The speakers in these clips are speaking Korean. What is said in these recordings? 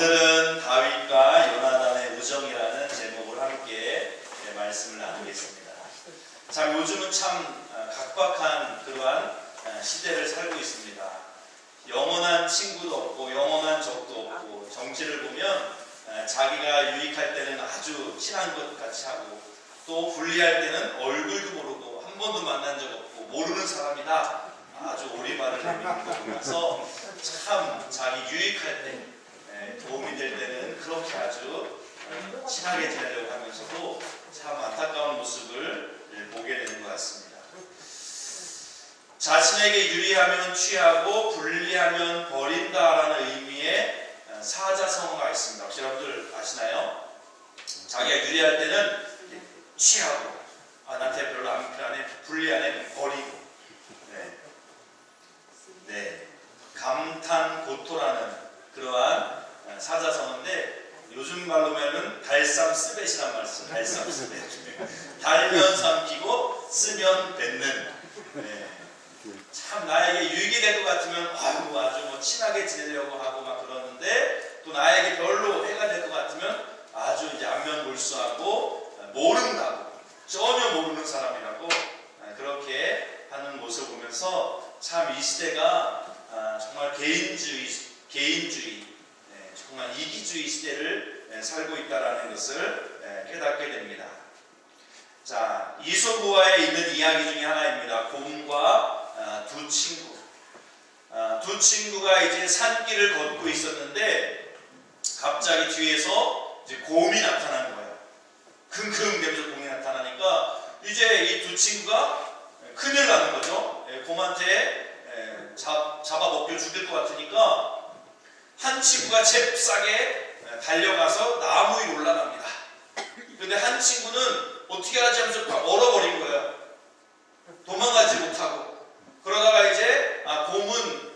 오늘은 다윗과 요나단의 우정이라는 제목을 함께 말씀을 나누겠습니다. 참 요즘은 참 각박한 그러한 시대를 살고 있습니다. 영원한 친구도 없고 영원한 적도 없고, 정치를 보면 자기가 유익할 때는 아주 친한 것 같이 하고, 또 불리할 때는 얼굴도 모르고 한 번도 만난 적 없고 모르는 사람이다, 아주 오리발을 내미는 거 보면서 참 자기 유익할 때, 도움이 될 때는 그렇게 아주 친하게 지내려고 하면서도 참 안타까운 모습을 보게 되는 것 같습니다. 자신에게 유리하면 취하고 불리하면 버린다라는 의미의 사자성어가 있습니다. 혹시 여러분들 아시나요? 자기가 유리할 때는 취하고, 나한테 별로 안 필요하네, 불리하네, 버리고. 감탄고토라는 그러한 사자성어인데, 요즘 말로 하면 달쌈 스벳이란 말 쓰죠. 달쌈 스벳. 달면 삼키고 쓰면 뱉는. 참 나에게 유익이 될 것 같으면 아주 뭐 친하게 지내려고 하고 막 그러는데, 또 나에게 별로 해가 될 것 같으면 아주 이제 안면몰수하고 모른다고, 전혀 모르는 사람이라고 그렇게 하는 모습을 보면서 참 이 시대가 정말 개인주의, 정말 이기주의 시대를 살고 있다라는 것을 깨닫게 됩니다. 자, 이솝우화에 있는 이야기 중에 하나입니다. 곰과 두 친구. 두 친구가 이제 산길을 걷고 있었는데 갑자기 뒤에서 이제 곰이 나타난 거예요. 킁킁 대면서 곰이 나타나니까 이제 이 두 친구가 큰일 나는 거죠. 곰한테 잡아먹겨 죽일 것 같으니까 한 친구가 잽싸게 달려가서 나무 위로 올라갑니다. 근데 한 친구는 어떻게 하지 하면서 얼어버린 거예요. 도망가지 못하고. 그러다가 이제 곰은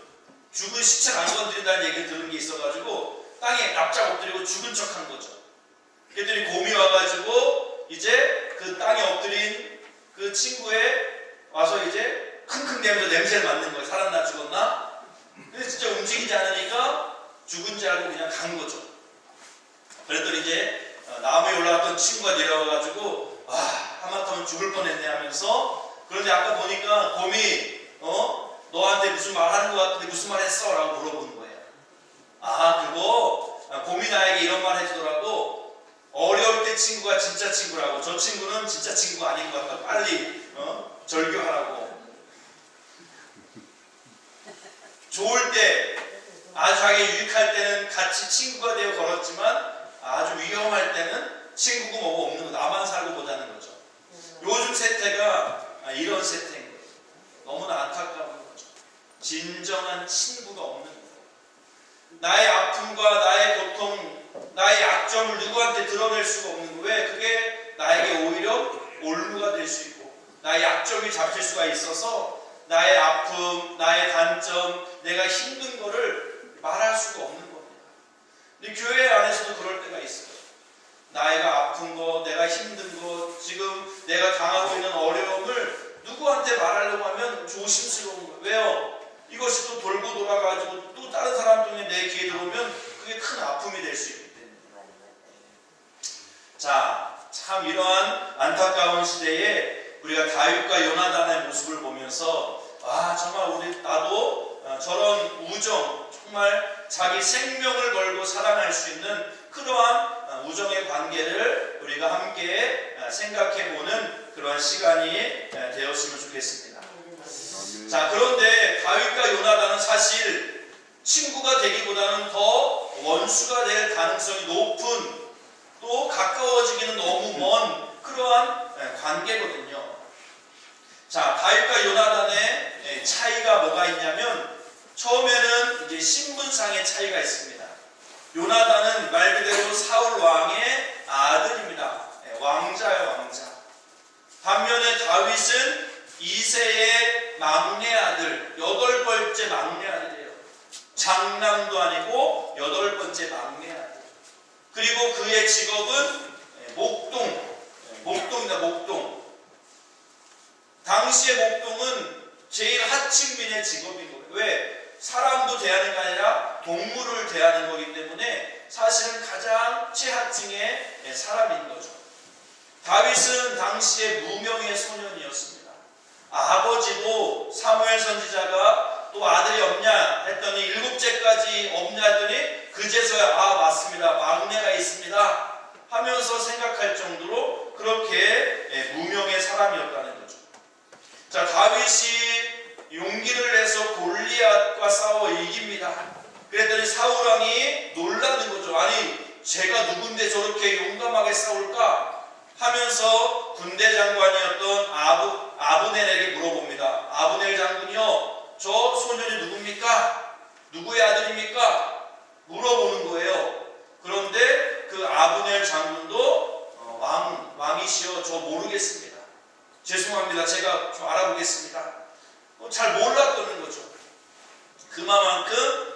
죽은 시체를 안 건드린다는 얘기를 들은 게 있어가지고 땅에 납작 엎드리고 죽은 척한 거죠. 그랬더니 곰이 와가지고 이제 그 땅에 엎드린 그 친구에 와서 이제 킁킁 대면서 냄새를 맡는 거예요. 살았나 죽었나? 근데 진짜 움직이지 않으니까 죽은 줄 알고 그냥 간 거죠. 그랬더니 이제 나무에 올라갔던 친구가 내려와가지고 하마터면 죽을 뻔했네 하면서, 그런데 아까 보니까 곰이 너한테 무슨 말 하는 것 같은데 무슨 말 했어? 라고 물어보는 거예요. 그거 곰이 나에게 이런 말 해주더라고. 어려울 때 친구가 진짜 친구라고. 저 친구는 진짜 친구가 아닌 것 같다. 빨리 절교하라고. 좋을 때, 아주 자기 유익할 때는 같이 친구가 되어 걸었지만 아주 위험할 때는 친구고 뭐고 없는 거, 나만 살고 보자는 거죠. 요즘 세태가 이런 세태인 거예요. 너무나 안타까운 거죠. 진정한 친구가 없는 거예요. 나의 아픔과 나의 고통, 나의 약점을 누구한테 드러낼 수가 없는 거예요. 왜? 그게 나에게 오히려 올무가 될 수 있고, 나의 약점이 잡힐 수가 있어서 나의 아픔, 나의 단점, 내가 힘든 거를 말할 수가 없는 겁니다. 근데 교회 안에서도 그럴 때가 있어요. 나이가 아픈 거, 내가 힘든 거, 지금 내가 당하고 있는 어려움을 누구한테 말하려고 하면 조심스러운 거예요. 왜요? 이것이 또 돌고 돌아가지고 또 다른 사람 중에 내 귀에 들어오면 그게 큰 아픔이 될 수 있기 때문에. 자, 참 이러한 안타까운 시대에 우리가 다윗과 요나단의 모습을 보면서 정말 나도 저런 우정, 정말 자기 생명을 걸고 사랑할 수 있는 그러한 우정의 관계를 우리가 함께 생각해보는 그러한 시간이 되었으면 좋겠습니다. 자, 그런데 다윗과 요나단은 사실 친구가 되기보다는 더 원수가 될 가능성이 높은, 또 가까워지기는 너무 먼 그러한 관계거든요. 자, 다윗과 요나단의 차이가 뭐가 있냐면, 처음에는 이제 신분상의 차이가 있습니다. 요나단은 말 그대로 사울 왕의 아들입니다. 왕자예요, 왕자. 반면에 다윗은 이새의 막내 아들, 8번째 막내 아들이에요. 장남도 아니고 8번째 막내 아들. 그리고 그의 직업은 목동입니다. 목동. 당시의 목동은 제일 하층민의 직업인 거예요. 왜? 사람도 대하는 게 아니라 동물을 대하는 거기 때문에 사실은 가장 최하층의 사람인 거죠. 다윗은 당시에 무명의 소년이었습니다. 아버지도 사무엘 선지자가 또 아들이 없냐 했더니 7째까지 없냐 했더니 그제서야 맞습니다. 막내가 있습니다 하면서 생각할 정도로 그렇게 무명의 사람이었다는 거죠. 자, 다윗이 용기를 내서 골리앗과 싸워 이깁니다. 그랬더니 사울왕이 놀라는 거죠. 아니, 제가 누군데 저렇게 용감하게 싸울까 하면서 군대 장관이었던 아브넬에게 물어봅니다. 아브넬 장군이요, 저 소년이 누굽니까? 누구의 아들입니까? 물어보는 거예요. 그런데 그 아브넬 장군도 왕이시여, 저 모르겠습니다. 죄송합니다. 제가 좀 알아보겠습니다. 잘 몰랐다는 거죠. 그만큼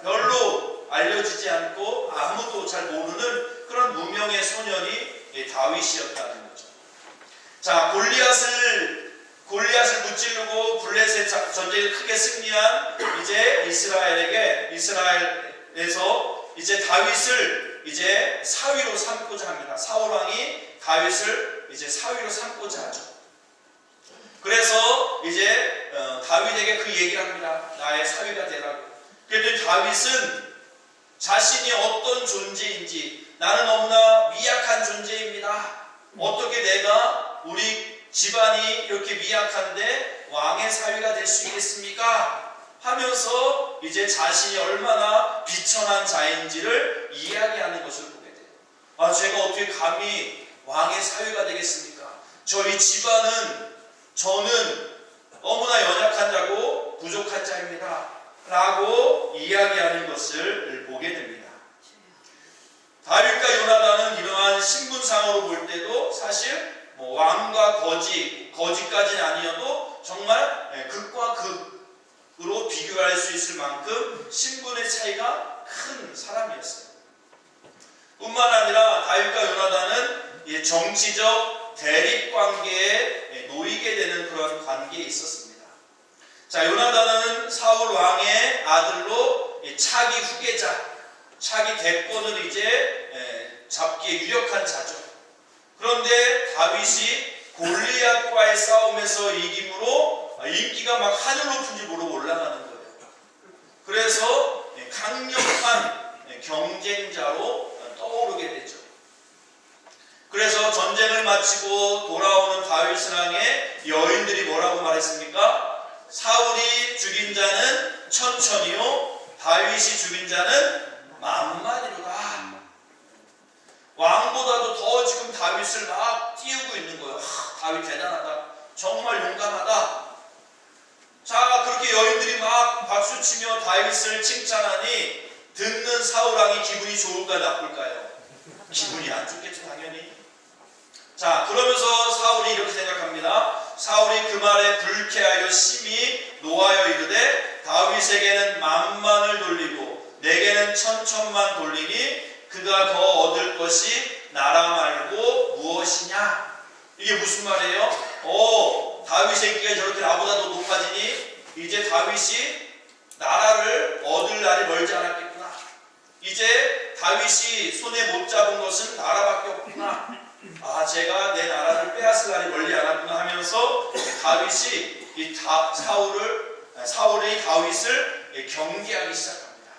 별로 알려지지 않고 아무도 잘 모르는 그런 무명의 소년이 다윗이었다는 거죠. 자, 골리앗을 무찌르고 블레셋 전쟁을 크게 승리한 이제 이스라엘에서 이제 다윗을 이제 사위로 삼고자 합니다. 사울 왕이 다윗을 이제 사위로 삼고자 하죠. 그래서 이제 다윗에게 그 얘기를 합니다. 나의 사위가 되라고. 그랬더니 다윗은 자신이 어떤 존재인지, 나는 너무나 미약한 존재입니다. 어떻게 내가 우리 집안이 이렇게 미약한데 왕의 사위가 될 수 있겠습니까? 하면서 이제 자신이 얼마나 비천한 자인지를 이야기하는 것을 보게 돼요. 제가 어떻게 감히 왕의 사위가 되겠습니까? 저희 집안은, 저는 너무나 연약한 자고 부족한 자입니다 라고 이야기하는 것을 보게 됩니다. 다윗과 요나단은 이러한 신분상으로 볼 때도 사실 왕과 거지까지는 아니어도 정말 극과 극으로 비교할 수 있을 만큼 신분의 차이가 큰 사람이었어요. 뿐만 아니라 다윗과 요나단은 정치적 대립관계에 놓이게 되는 그런 관계에 있었습니다. 자, 요나단은 사울 왕의 아들로 차기 후계자, 차기 대권을 이제 잡기에 유력한 자죠. 그런데 다윗이 골리앗과의 싸움에서 이김으로 인기가 막 하늘 높은지 모르고 올라가는 거예요. 그래서 강력한 경쟁자로 떠오르게 되죠. 그래서 전쟁을 마치고 돌아오는 다윗을 향해 여인들이 뭐라고 말했습니까? 사울이 죽인 자는 천천히요, 다윗이 죽인 자는 만만이로다. 왕보다도 더 지금 다윗을 막 띄우고 있는 거예요. 다윗 대단하다. 정말 용감하다. 자, 그렇게 여인들이 막 박수치며 다윗을 칭찬하니 듣는 사울왕이 기분이 좋을까 나쁠까요? 기분이 안 좋겠죠, 당연히. 자, 그러면서 사울이 이렇게 생각합니다. 사울이 그 말에 불쾌하여 심히 노하여 이르되 다윗에게는 만만을 돌리고 내게는 천천만 돌리니 그가 더 얻을 것이 나라 말고 무엇이냐? 이게 무슨 말이에요? 다윗의 인기가 저렇게 나보다 더 높아지니 이제 다윗이 나라를 얻을 날이 멀지 않았겠구나. 이제 다윗이 손에 못 잡은 것은 나라밖에 없구나. 제가 내 나라를 빼앗을 날이 멀리 않았구나 하면서 다윗이 사울이 다윗을 경계하기 시작합니다.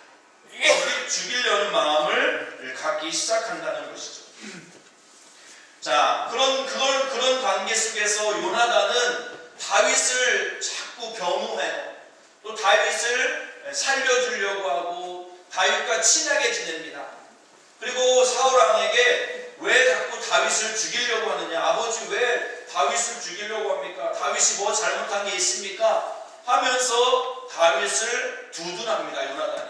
죽이려는 마음을 갖기 시작한다는 것이죠. 자, 그런 관계 속에서 요나단은 다윗을 자꾸 변호해요. 또 다윗을 살려주려고 하고 다윗과 친하게 지냅니다. 그리고 사울왕에게 왜 자꾸 다윗을 죽이려고 하느냐? 아버지 왜 다윗을 죽이려고 합니까? 다윗이 뭐 잘못한 게 있습니까? 하면서 다윗을 두둔합니다, 요나단이.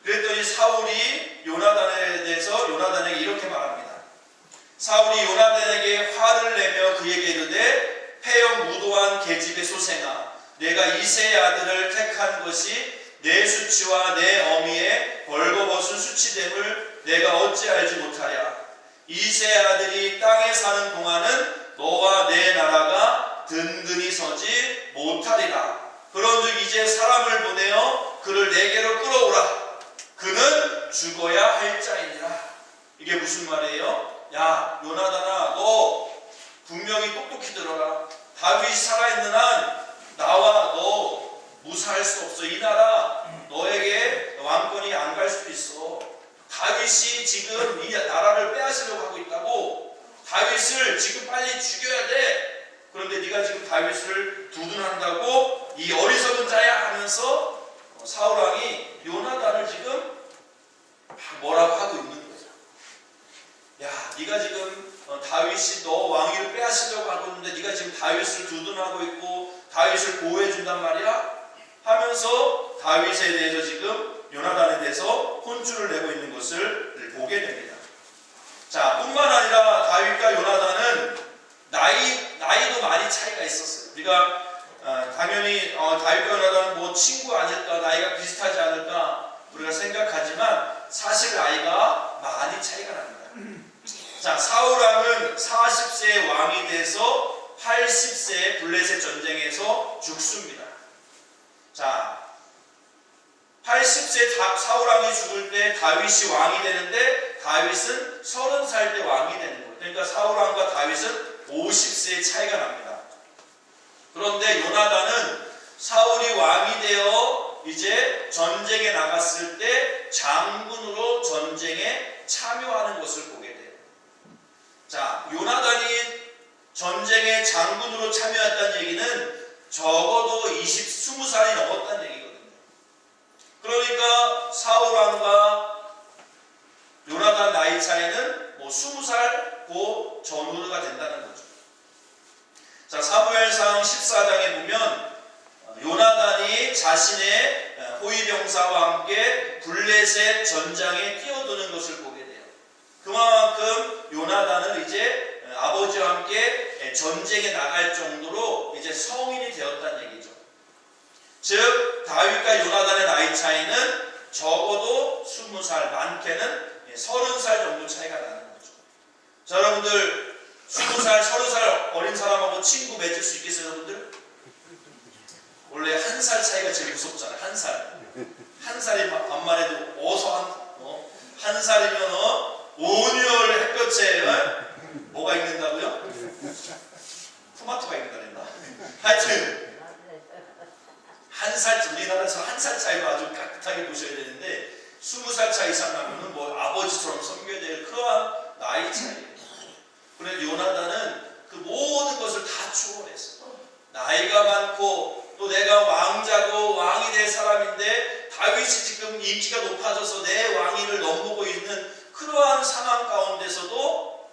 그랬더니 사울이 요나단에 대해서 요나단에게 이렇게 말합니다. 사울이 요나단에게 화를 내며 그에게 이르되 폐역 무도한 계집의 소생아, 내가 이새의 아들을 택한 것이 내 수치와 내 어미의 벌거벗은 수치됨을 내가 어찌 알지 못하랴. 이새의 아들이 땅에 사는 동안은 너와 내 나라가 든든히 서지 못하리라. 그런즉 이제 사람을 보내어 그를 내게로 끌어오라. 그는 그는 죽어야 할 자이니라. 이게 무슨 말이에요? 야, 요나단아, 너 분명히 똑똑히 들어라. 다윗이 살아있는 한 나와 너 무사할 수 없어. 이 나라 너에게 왕권이 안 갈 수도 있어. 다윗이 지금 이 나라를 빼앗으려고 하고 있다고. 다윗을 지금 빨리 죽여야 돼. 그런데 네가 지금 다윗을 두둔한다고 이 어리석은 자야 하면서 사울왕이 요나단을 지금 뭐라고 하고 있는 거죠. 야, 네가 지금 다윗이 너 왕위를 빼앗으려고 하고 있는데 네가 지금 다윗을 두둔하고 있고 다윗을 보호해 준단 말이야? 하면서 다윗에 대해서 지금 요나단에 대해서 혼쭐을 내고 있는 것을 보게 됩니다. 자, 뿐만 아니라 다윗과 요나단은 나이도 많이 차이가 있었어요. 우리가 당연히 다윗과 요나단은 뭐 친구 아닐까, 나이가 비슷하지 않을까 우리가 생각하지만 사실 나이가 많이 차이가 납니다. 자, 사울왕은 40세에 왕이 돼서 80세에 블레셋 전쟁에서 죽습니다. 자, 80세 사울왕이 죽을 때 다윗이 왕이 되는데 다윗은 30살 때 왕이 되는 거예요. 그러니까 사울왕과 다윗은 50세의 차이가 납니다. 그런데 요나단은 사울이 왕이 되어 이제 전쟁에 나갔을 때 장군으로 전쟁에 참여하는 것을 보게 돼요. 자, 요나단이 전쟁에 장군으로 참여했다는 얘기는 적어도 20살이 넘었다는 얘기거든요. 그러니까 사울왕과 요나단 나이 차이는 뭐 20살 그 전후가 된다는 거죠. 자, 사무엘상 14장에 보면 요나단이 자신의 호위병사와 함께 블레셋 전장에 뛰어드는 것을 보게 돼요. 그만큼 요나단은 이제 아버지와 함께 전쟁에 나갈 정도로 이제 성인이 되었다는 얘기죠. 즉 다윗과 요나단의 나이 차이는 적어도 20살, 많게는 30살 정도 차이가 나는 거죠. 자, 여러분들 20살, 30살 어린 사람하고 친구 맺을 수 있겠어요, 여러분들? 원래 1살 차이가 제일 무섭잖아요. 1살. 1살이 반말해도 한 살이면 온유월 햇볕에 뭐가 있는다고요? 토마토가 있는다 그랬나? 하여튼 1살, 우리나라에서 1살 차이로 아주 깨끗하게 보셔야 되는데 20살 차이 이상 나면은 뭐 아버지처럼 섬겨야 될 그러한 나이 차이예요. 그런데 요나단은 그 모든 것을 다 초월했어. 나이가 많고 또 내가 왕자고 왕이 될 사람인데 다윗이 지금 인기가 높아져서 내 왕위를 넘보고 있는 그러한 상황 가운데서도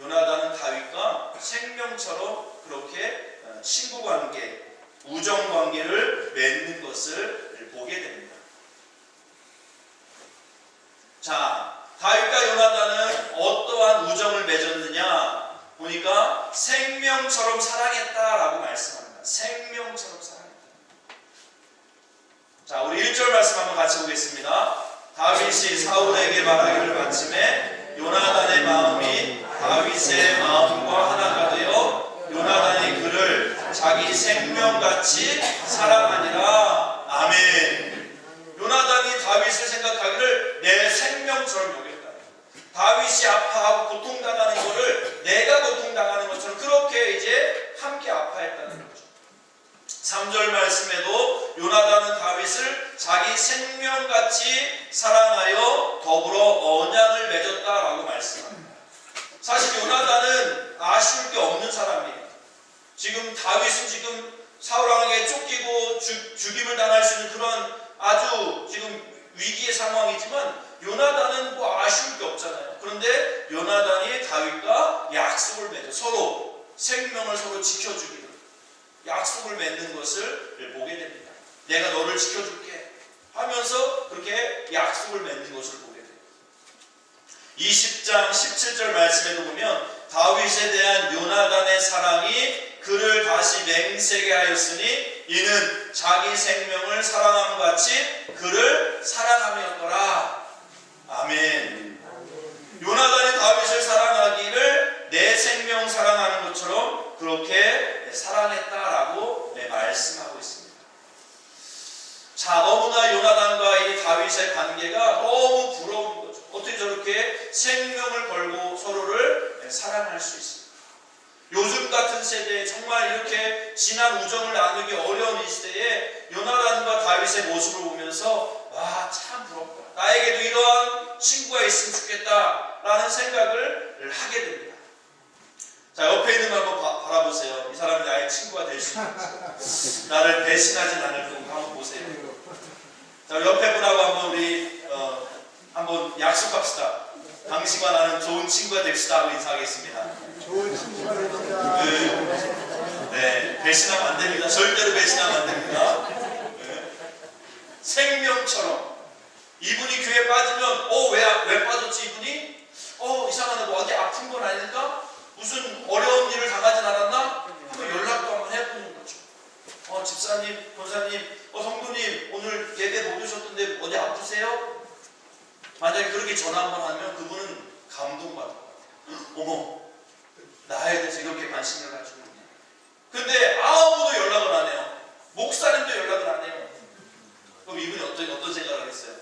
요나단은 다윗과 생명처럼 그렇게 친구관계, 우정관계를 맺는 것을 보게 됩니다. 자, 다윗과 요나단은 어떠한 우정을 맺었느냐 보니까 생명처럼 사랑했다라고 말씀합니다. 생명처럼 사랑했다. 자, 우리 1절 말씀 한번 같이 보겠습니다. 다윗이 사울에게 말하기를 마침에 요나단의 마음이 다윗의 마음과 하나가 되어 요나단이 그를 자기 생명같이 사랑하니라. 아멘. 요나단이 다윗을 생각하기를 내 생명처럼 여겼다. 다윗이 아파하고 고통당하는 것을 내가 고통당하는 것처럼 그렇게 이제 함께 아파했다는 거죠. 3절 말씀에도 요나단은 다윗을 자기 생명같이 사랑하여 더불어 언약을 맺었다라고 말씀합니다. 사실 요나단은 아쉬울 게 없는 사람이에요. 지금 다윗은 지금 사울왕에게 쫓기고 죽임을 당할 수 있는 그런 아주 지금 위기의 상황이지만 요나단은 뭐 아쉬울 게 없잖아요. 그런데 요나단이 다윗과 약속을 맺어 서로 생명을 서로 지켜주기를 약속을 맺는 것을 보게 됩니다. 내가 너를 지켜줄게 하면서 그렇게 약속을 맺는 것을 보게 됩니다. 20장 17절 말씀에도 보면 다윗에 대한 요나단의 사랑이 그를 다시 맹세게 하였으니 이는 자기 생명을 사랑함 같이 그를 사랑함이었더라. 아멘. 요나단이 다윗을 사랑하기를 내 생명 사랑하는 것처럼 그렇게 사랑했다라고 말씀하고 있습니다. 자, 너무나 요나단과 이 다윗의 관계가 생명을 걸고 서로를 사랑할 수 있습니다. 요즘 같은 세대에 정말 이렇게 진한 우정을 나누기 어려운 이 시대에 요나단과 다윗의 모습을 보면서 와, 참 부럽다. 나에게도 이러한 친구가 있으면 좋겠다라는 생각을 하게 됩니다. 자, 옆에 있는 걸 한번 바라보세요. 이 사람이 나의 친구가 될 수 있는지, 나를 배신하진 않을 건가 한번 보세요. 자, 옆에 분하고 한번 우리 한번 약속합시다. 당신과 나는 좋은 친구가 됩시다 하고 인사하겠습니다. 좋은 친구가 됩시다. 네, 배신하면 안 됩니다. 절대로 배신하면 안 됩니다. 네. 생명처럼 이분이 교회에 빠지면 왜 빠졌지 이분이? 이상하네, 뭐 어디 아픈 건 아닌가? 무슨 어려운 일을 당하진 않았나? 한번 연락도 한번 해보는 거죠. 집사님, 권사님, 성도님 오늘 예배 못 오셨던데 어디 아프세요? 만약에 그렇게 전화 한번 하면 그분은 감동받아요. 어머, 나에 대해서 이렇게 관심을 가지고 있네. 근데 아무도 연락을 안 해요. 목사님도 연락을 안 해요. 그럼 이분이 어떤 생각을 하겠어요?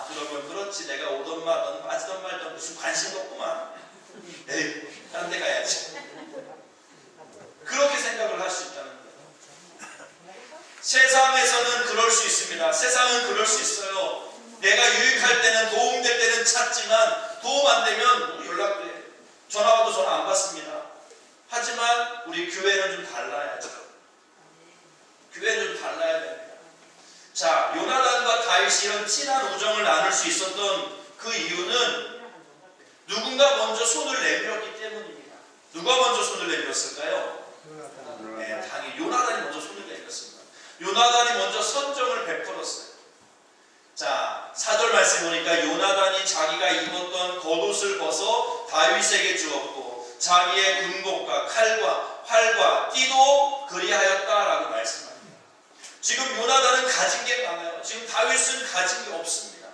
그러면 그렇지, 내가 오던 말던 빠지던 말던 무슨 관심도 없구만. 에이, 딴 데 가야지. 그렇게 생각을 할 수 있다는 거예요. 세상에서는 그럴 수 있습니다. 세상은 그럴 수 있어요. 내가 유익할 때는, 도움될 때는 찾지만 도움 안 되면 연락도 해요. 전화 와도 전화 안 받습니다. 하지만 우리 교회는 좀 달라야죠. 교회는 좀 달라야 됩니다. 자, 요나단과 다윗이 이런 진한 우정을 나눌 수 있었던 그 이유는 누군가 먼저 손을 내밀었기 때문입니다. 누가 먼저 손을 내밀었을까요? 네, 당연히 요나단이 먼저 손을 내밀었습니다. 요나단이 먼저 선정을 베풀었어요. 자, 4절 말씀 보니까 요나단이 자기가 입었던 겉옷을 벗어 다윗에게 주었고 자기의 군복과 칼과 활과 띠도 그리하였다라고 말씀합니다. 지금 요나단은 가진 게 많아요. 지금 다윗은 가진 게 없습니다.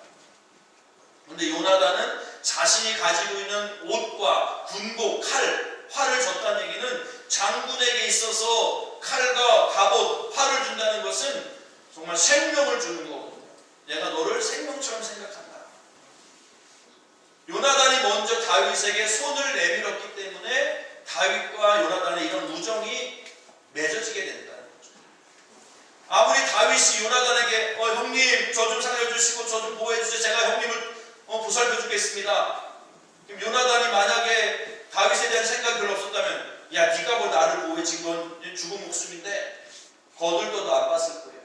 그런데 요나단은 자신이 가지고 있는 옷과 군복, 칼, 활을 줬다는 얘기는 장군에게 있어서 칼과 갑옷, 활을 준다는 것은 정말 생명을 주는 거거든요. 내가 너를 생명처럼 생각한다. 요나단이 먼저 다윗에게 손을 내밀었기 때문에 다윗과 요나단의 이런 우정이 맺어지게 된다는 거죠. 아무리 다윗이 요나단에게 형님 저 좀 살려주시고 저 좀 보호해주세요. 제가 형님을 보살펴 주겠습니다. 그럼 요나단이 만약에 다윗에 대한 생각이 별로 없었다면 야, 네가 뭐 나를 보호해, 지금 죽은 목숨인데 거들떠도 안 봤을 거예요.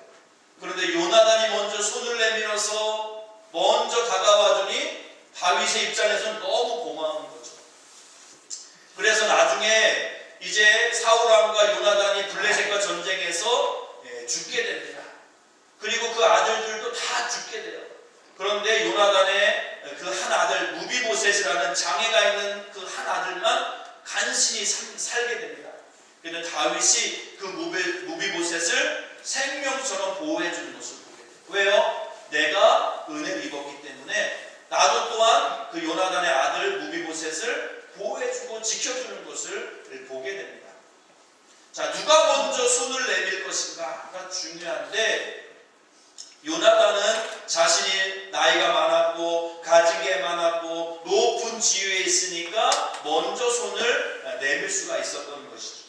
그런데 요나단이 먼저 손을 내밀어서 먼저 다가와주니 다윗의 입장에서는 너무 고마운 거죠. 그래서 나중에 이제 사울왕과 요나단이 블레셋과 전쟁에서 죽게 됩니다. 그리고 그 아들들도 다 죽게 돼요. 그런데 요나단의 그 한 아들 무비보셋이라는 장애가 있는 그 한 아들만 간신히 살게 됩니다. 그런데 다윗이 그 무비보셋을 생명처럼 보호해주는 것을 보게 돼요. 왜요? 내가 은혜를 입었기 때문에 나도 또한 그 요나단의 아들 무비보셋을 보호해주고 지켜주는 것을 보게 됩니다. 자, 누가 먼저 손을 내밀 것인가가 중요한데 요나단은 자신이 나이가 많았고 가진 게 많았고 높은 지위에 있으니까 먼저 손을 내밀 수가 있었던 것이죠.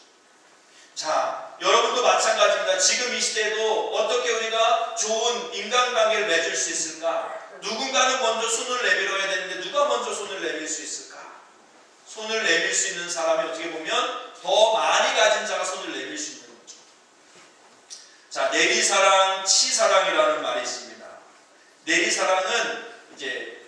자, 여러분도 마찬가지입니다. 지금 이 시대에도 어떻게 우리가 좋은 인간관계를 맺을 수 있을까? 누군가는 먼저 손을 내밀어야 되는데 누가 먼저 손을 내밀 수 있을까? 손을 내밀 수 있는 사람이 어떻게 보면 더 많이 가진 자가 손을 내밀 수 있는 거죠. 자, 내리사랑, 치사랑이라는 말이 있습니다. 내리사랑은 이제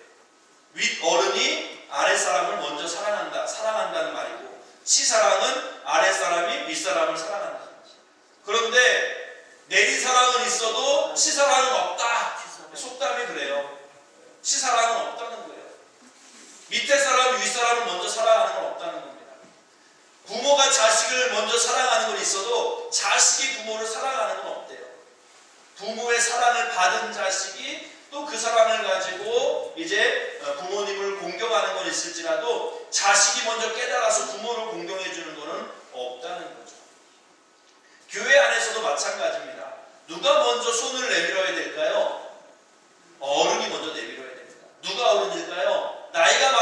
윗어른이 아랫사람을 먼저 사랑한다는 말이고, 치사랑은 아랫사람이 윗사람을 사랑한다는 거죠. 그런데 내리사랑은 있어도 치사랑은 없다. 속담이 그래요. 치사랑은 없다는 거예요. 밑에 사람, 윗사람을 먼저 사랑하는 건 없다는 겁니다. 부모가 자식을 먼저 사랑하는 건 있어도 자식이 부모를 사랑하는 건 없대요. 부모의 사랑을 받은 자식이 또 그 사랑을 가지고 이제 부모님을 공경하는 건 있을지라도 자식이 먼저 깨달아서 부모를 공경해 주는 것은 없다는 거죠. 교회 안에서도 마찬가지입니다. 누가 먼저 손을 내밀어야 될까요? 어른이 먼저 내밀어야 됩니다. 누가 어른일까요? 나이가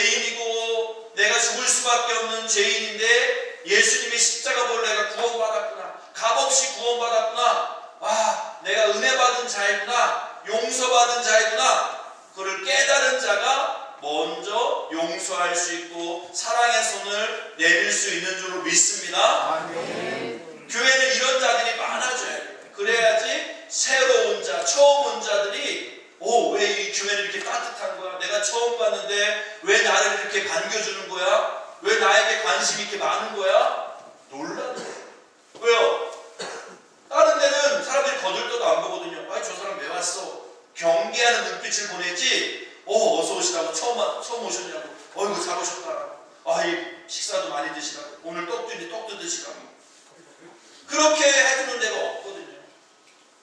죄인이고 내가 죽을 수밖에 없는 죄인인데 예수님의 십자가 보러 내가 구원받았구나. 값없이 구원받았구나. 아, 내가 은혜 받은 자이구나. 용서받은 자이구나. 그를 깨달은 자가 먼저 용서할 수 있고 사랑의 손을 내밀 수 있는 줄로 믿습니다. 아멘. 교회는 이런 자들이 많아져야 돼요. 그래야지 새로운 자, 처음 온 자들이 왜 이 교회는 이렇게 따뜻한 거야? 내가 처음 봤는데 왜 나를 이렇게 반겨주는 거야? 왜 나에게 관심이 이렇게 많은 거야? 놀라는 거예요. 왜요? 다른 데는 사람들이 거들떠도 안 보거든요. 아니, 저 사람 왜 왔어? 경계하는 눈빛을 보내지, 어서 오시라고, 처음 오셨냐고, 어이구, 잘 오셨다. 식사도 많이 드시라고, 오늘 떡도 드시라고. 그렇게 해주는 데가 없거든요.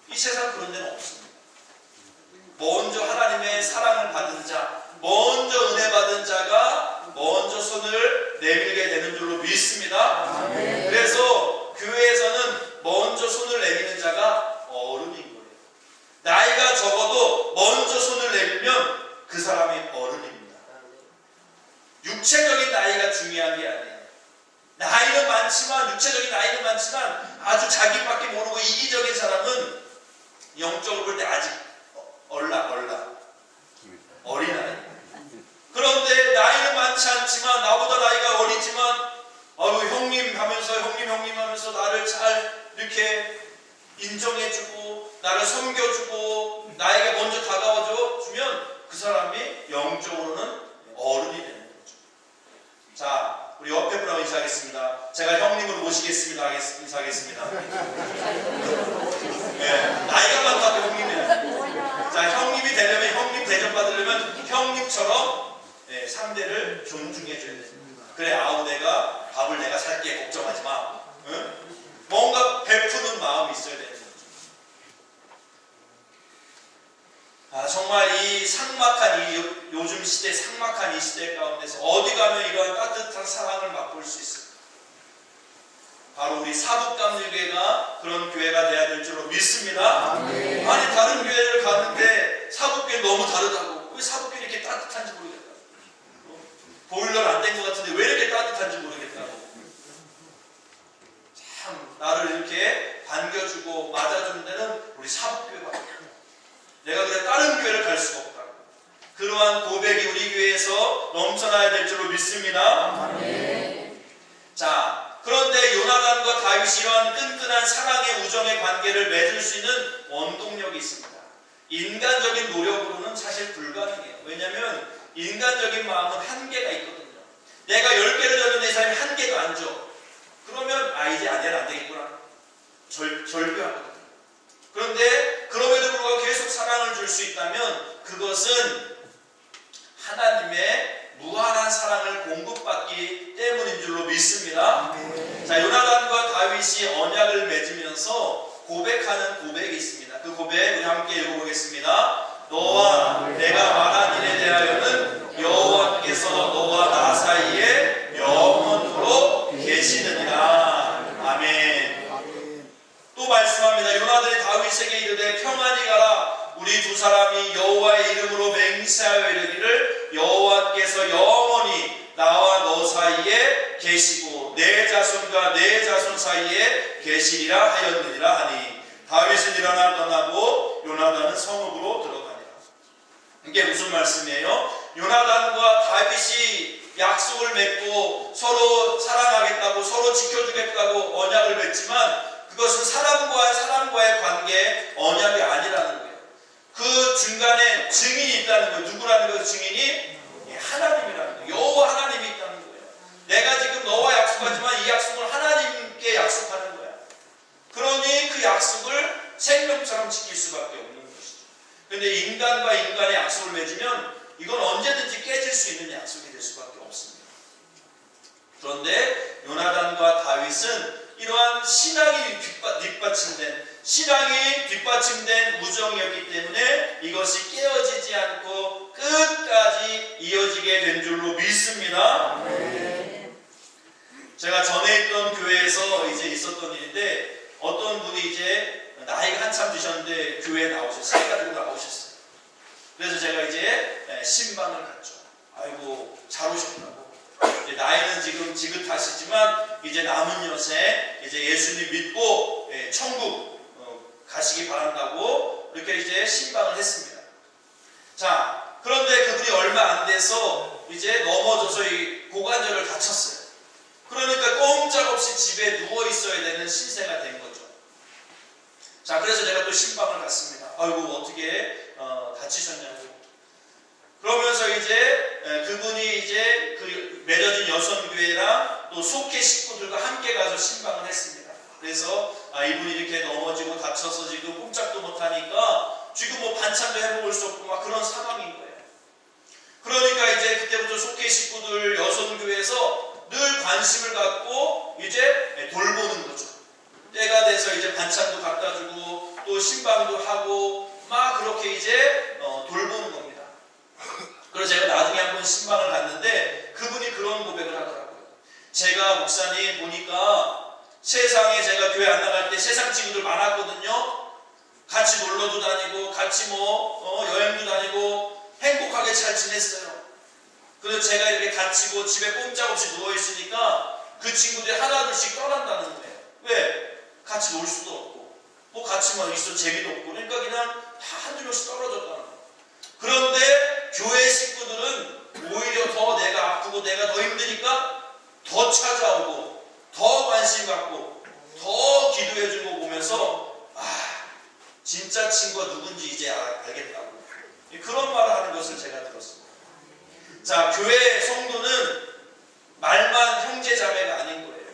이 세상 그런 데는 없습니다. 먼저 하나님의 사랑을 받은 자, 먼저 은혜 받은 자가 먼저 손을 내밀게 되는 줄로 믿습니다. 아멘. 그래서 교회에서는 먼저 손을 내미는 자가 어른인 거예요. 나이가 적어도 먼저 손을 내밀면 그 사람이 어른입니다. 육체적인 나이가 중요한 게 아니에요. 나이는 많지만, 육체적인 나이는 많지만 아주 자기밖에 모르고 이기적인 사람은 영적으로 볼 때 아직 어린아이. 그런데 나이는 많지 않지만, 나보다 나이가 어리지만 형님 하면서 나를 잘 이렇게 인정해주고 나를 섬겨주고 나에게 먼저 다가와줘 주면 그 사람이 영적으로는 어른이 되는 거죠. 자, 우리 옆에 분하고 인사하겠습니다. 제가 형님으로 모시겠습니다. 인사하겠습니다. 네, 나이가 많다고 형님이에요. 자, 형님이 되려면, 형님 대접 받으려면 형님처럼 상대를 존중해줘야 돼요. 그래, 내가 밥을 내가 살게, 걱정하지 마. 응? 뭔가 베푸는 마음이 있어야 되는 거죠. 정말 이 요즘 시대 삭막한 이 시대 가운데서 어디 가면 이런 따뜻한 사랑을 맛볼 수 있을까? 바로 우리 사북감리교회가 그런 교회가 돼야 될 줄로 믿습니다. 아멘. 아니, 다른 교회를 갔는데 사북교회 너무 다르다고. 왜 사북교회 이렇게 따뜻한지 모르겠다. 보일러는 안 된 것 같은데 왜 이렇게 따뜻한지 모르겠다고. 참, 나를 이렇게 반겨주고 맞아주는 데는 우리 사북교회가. 내가 그래 다른 교회를 갈 수가 없다. 그러한 고백이 우리 교회에서 넘쳐나야 될 줄로 믿습니다. 아멘. 자, 그런데 요나단과 다윗이 이러한 끈끈한 사랑의 우정의 관계를 맺을 수 있는 원동력이 있습니다. 인간적인 노력으로는 사실 불가능해요. 왜냐하면 인간적인 마음은 한계가 있거든요. 내가 10개를 줬는데 이 사람이 1개도 안 줘. 그러면 이제 아내는 안 되겠구나. 절교하거든요. 그런데 그럼에도 불구하고 계속 사랑을 줄 수 있다면 그것은 하나님의 무한한 사랑을 공급받기 때문인 줄로 믿습니다. 자, 요나단과 다윗이 언약을 맺으면서 고백하는 고백이 있습니다. 그 고백 우리 함께 읽어보겠습니다. 너와 내가 말한 일에 대하여는 여호와께서 너와 나 사이에 영원토록 계시느니라. 아멘. 또 말씀합니다. 요나단이 다윗에게 이르되 평안히 가라. 우리 두 사람이 여호와의 이름으로 맹세하여 이르기를 여호와께서 영원히 나와 너 사이에 계시고 내 자손과 내 자손 사이에 계시리라 하였느니라 하니 다윗은 일어나 떠나고 요나단은 성읍으로 들어가니라. 이게 무슨 말씀이에요? 요나단과 다윗이 약속을 맺고 서로 사랑하겠다고 서로 지켜주겠다고 언약을 맺지만 그것은 사람과의 관계 언약이 아니라는 거예요. 그 중간에 증인이 있다는 거예요. 누구라는 거예요? 증인이? 하나님이라는 거예요. 여호와 하나님이 있다는 거예요. 내가 지금 너와 약속하지만 이 약속을 하나님께 약속하는 거야. 그러니 그 약속을 생명처럼 지킬 수밖에 없는 것이죠. 그런데 인간과 인간의 약속을 맺으면 이건 언제든지 깨질 수 있는 약속이 될 수밖에 없습니다. 그런데 요나단과 다윗은 이러한 신앙이 뒷받침된 우정이었기 때문에 이것이 깨어지지 않고 끝까지 이어지게 된 줄로 믿습니다. 제가 전에 있던 교회에서 이제 있었던 일인데 어떤 분이 이제 나이가 한참 드셨는데 교회에 나오셨어요. 새 가지고 나오셨어요. 그래서 제가 이제 신방을 갔죠. 아이고 잘 오셨다고. 이제 나이는 지금 지긋하시지만 이제 남은 여세 이제 예수님 믿고 천국 가시기 바란다고 이렇게 이제 신방을 했습니다. 자, 그런데 그분이 얼마 안 돼서 이제 넘어져서 이 고관절을 다쳤어요. 그러니까 꼼짝없이 집에 누워 있어야 되는 신세가 된 거죠. 자, 그래서 제가 또 신방을 갔습니다. 아이고 어떻게 다치셨냐고. 그러면서 이제 그분이 이제 그 맺어진 여선교회랑 또 속회 식구들과 함께 가서 신방을 했습니다. 그래서 이분이 이렇게 넘어지고 다쳐서 지금 꼼짝도 못하니까 지금 뭐 반찬도 해먹을 수 없고 막 그런 상황인 거예요. 그러니까 이제 그때부터 속회 식구들 여선교회에서 늘 관심을 갖고 이제 돌보는 거죠. 때가 돼서 이제 반찬도 갖다 주고 또 신방도 하고 막 그렇게 이제 돌보는 겁니다. 그래서 제가 나중에 한번 신방을 갔는데 그분이 그런 고백을 하더라고요. 제가 목사님 보니까 세상에 제가 교회 안 나갈 때 세상 친구들 많았거든요. 같이 놀러도 다니고 같이 여행도 다니고 행복하게 잘 지냈어요. 그래서 제가 이렇게 다치고 집에 꼼짝없이 누워있으니까 그 친구들이 하나둘씩 떠난다는 거예요. 왜? 같이 놀 수도 없고 뭐 같이 있어 재미도 없고 그러니까 그냥 다 한두 명씩 떨어졌다는 거예요. 그런데 교회 식구들은 오히려 더 내가 아프고 내가 더 힘드니까 더 찾아오고 더 관심 갖고 더 기도해주고 보면서 진짜 친구가 누군지 이제 알겠다고 그런 말을 하는 것을 제가 들었습니다. 자, 교회 성도는 말만 형제자매가 아닌 거예요.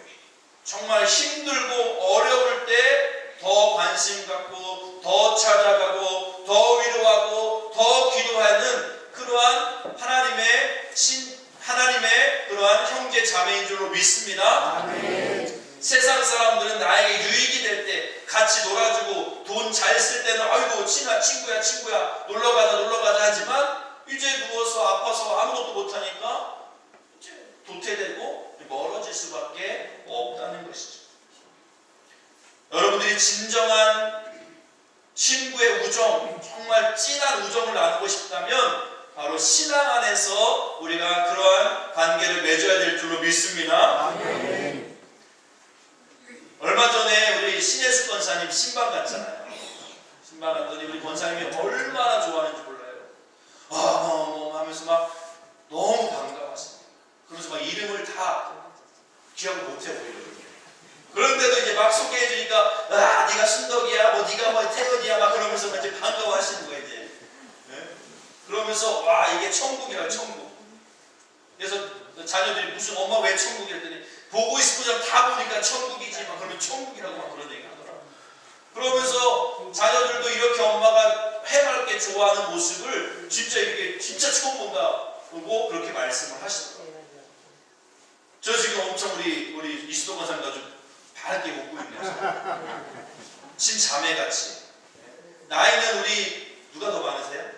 정말 힘들고 어려울 때 더 관심 갖고 더 찾아가고 더 위로하고 더 기도하는 그러한 하나님의 그러한 형제 자매인 줄로 믿습니다. 아멘. 세상 사람들은 나에게 유익이 될 때 같이 놀아주고 돈 잘 쓸 때는 아이고 친구야 놀러가자 하지만 이제 누워서 아파서 아무것도 못하니까 이제 도태되고 멀어질 수밖에 없다는 것이죠. 여러분들이 진정한 친구의 우정, 정말 진한 우정을 나누고 싶다면 바로 신앙 안에서 우리가 그러한 관계를 맺어야 될 줄로 믿습니다. 아멘. 얼마 전에 우리 신혜숙 권사님 신방 갔잖아요. 신방 갔더니 우리 권사님이 얼마나 좋아하는지 몰라요. 하면서 막 너무 반가워하시고 그러면서 막 이름을 다 기억 못해 보이거든요. 그런데도 이제 막 소개해 주니까 네가 순덕이야 네가 태연이야 막 그러면서 이제 반가워하시는 거예요. 이제 그러면서 이게 천국이라 천국. 그래서 자녀들이 무슨 엄마 왜 천국이 했더니 보고 싶은 사람 다 보니까 천국이지 막 그러면 천국이라고 막 그런 얘기 하더라고요. 그러면서 자녀들도 이렇게 엄마가 해맑게 좋아하는 모습을 진짜 처음 본다 보고 그렇게 말씀을 하시더라고요. 저 지금 엄청 우리 이수도 권사님 가지고 밝게 웃고 있네요. 친자매같이. 나이는 우리 누가 더 많으세요?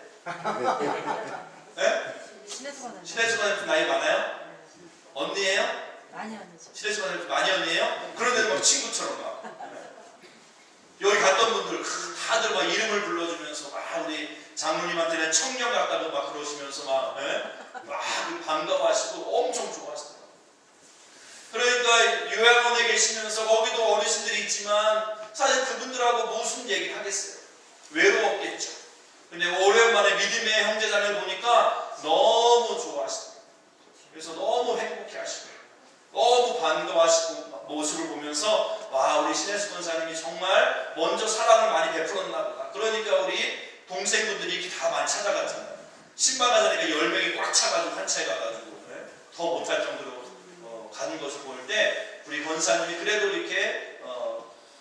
네? 신혜수 권사님 나이 많아요? 언니예요? 많이 언니죠. 신혜수 권사님 많이 언니예요? 그런데도 막 친구처럼 막. 여기 갔던 분들 다들 막 이름을 불러주면서 우리 장로님한테는 청년 같다고 막 그러시면서 막 반가워하시고 엄청 좋아하시더라고요. 그러니까 요양원에 계시면서 거기도 어르신들이 있지만 사실 그분들하고 무슨 얘기를 하겠어요. 외로웠겠죠. 근데 오랜만에 믿음의 형제자매 보니까 너무 좋아하시더라고요. 그래서 너무 행복해하시고 너무 반가워하시고 모습을 보면서 우리 신혜수 권사님이 정말 먼저 사랑을 많이 베풀었나 보다. 그러니까 우리 동생분들이 이렇게 다 많이 찾아갔잖아요. 신방 가자니까 10명이 꽉 차가지고 한 차에 가가지고 더 못할 정도로 가는 것을 볼 때 우리 권사님이 그래도 이렇게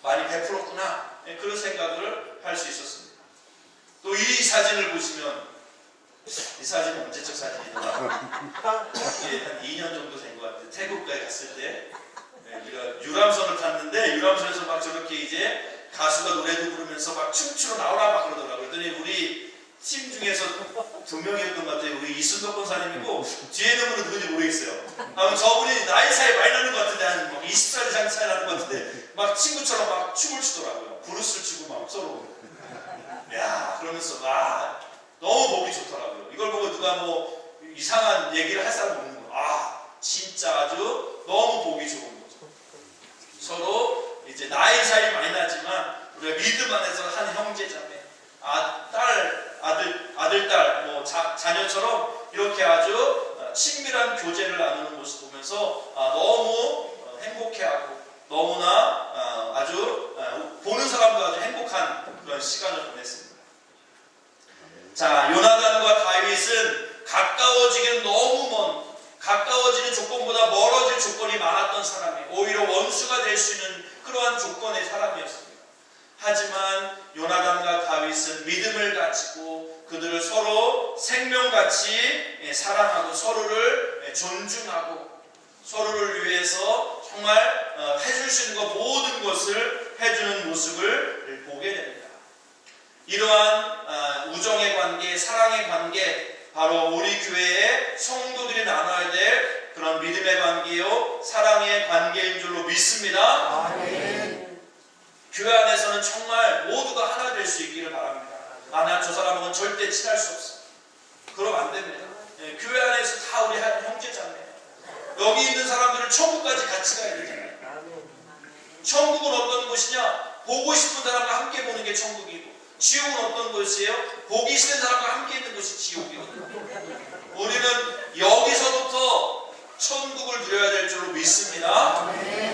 많이 베풀었구나 그런 생각을 할 수 있었습니다. 또 이 사진을 보시면 이 사진은 언제적 사진이더라? 이게 한 2년 정도 된 것 같아요. 태국까지 갔을 때 우리가 유람선을 탔는데 유람선에서 막 저렇게 이제 가수가 노래도 부르면서 막 춤추러 나오라 막 그러더라고요. 그랬더니 우리 팀 중에서 2명이었던 것 같아요. 우리 이순덕 권사님이고 뒤에 있는 분은 누군지 모르겠어요. 저분이 나이 차이 많이 나는 것 같은데 한 20살 이상 차이 나는 것 같은데 막 친구처럼 막 춤을 추더라고요. 브루스를 추고 막 서로 그러면서 너무 보기 좋더라고요. 이걸 보고 누가 이상한 얘기 나누는 모습 보면서 너무 행복해하고 너무나 아주 보는 사람도 아주 행복한 그런 시간을 보냈습니다. 자, 요나단과 다윗은 가까워지기는 너무 먼, 가까워지는 조건보다 멀어질 조건이 많았던 사람이 오히려 원수가 될 수 있는 그러한 조건의 사람이었습니다. 하지만 요나단과 다윗은 믿음을 가지고 그들을 서로 생명같이 사랑하고 서로를 존중하고 서로를 위해서 정말 해줄 수 있는 것 모든 것을 해주는 모습을 보게 됩니다. 이러한 우정의 관계, 사랑의 관계, 바로 우리 교회의 성도들이 나눠야 될 그런 믿음의 관계요, 사랑의 관계인 줄로 믿습니다. 아멘. 교회 안에서는 정말 모두가 하나 될 수 있기를 바랍니다. 나 저 사람은 절대 친할 수 없어. 그러면 안 됩니다. 교회 안에서 다 우리 형제자매예요. 여기 있는 사람들은 천국까지 같이 가야 되잖아요. 천국은 어떤 곳이냐? 보고 싶은 사람과 함께 보는 게 천국이고, 지옥은 어떤 곳이에요? 보기 싫은 사람과 함께 있는 곳이 지옥이거든요. 우리는 여기서부터 천국을 누려야 될 줄로 믿습니다.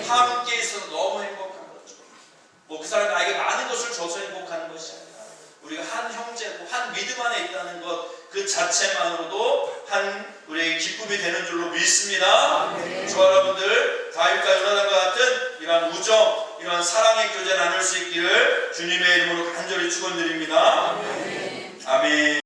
함께 있어서 너무 행복한 거죠. 뭐 그 사람이 나에게 많은 것을 줘서 행복한 것이 아니라 우리가 한 형제고 한 믿음 안에 있다는 것 그 자체만으로도 한 우리의 기쁨이 되는 줄로 믿습니다. 저와 여러분들 다윗과 요나단과 같은 이러한 우정, 이러한 사랑의 교제 나눌 수 있기를 주님의 이름으로 간절히 축원드립니다. 아멘.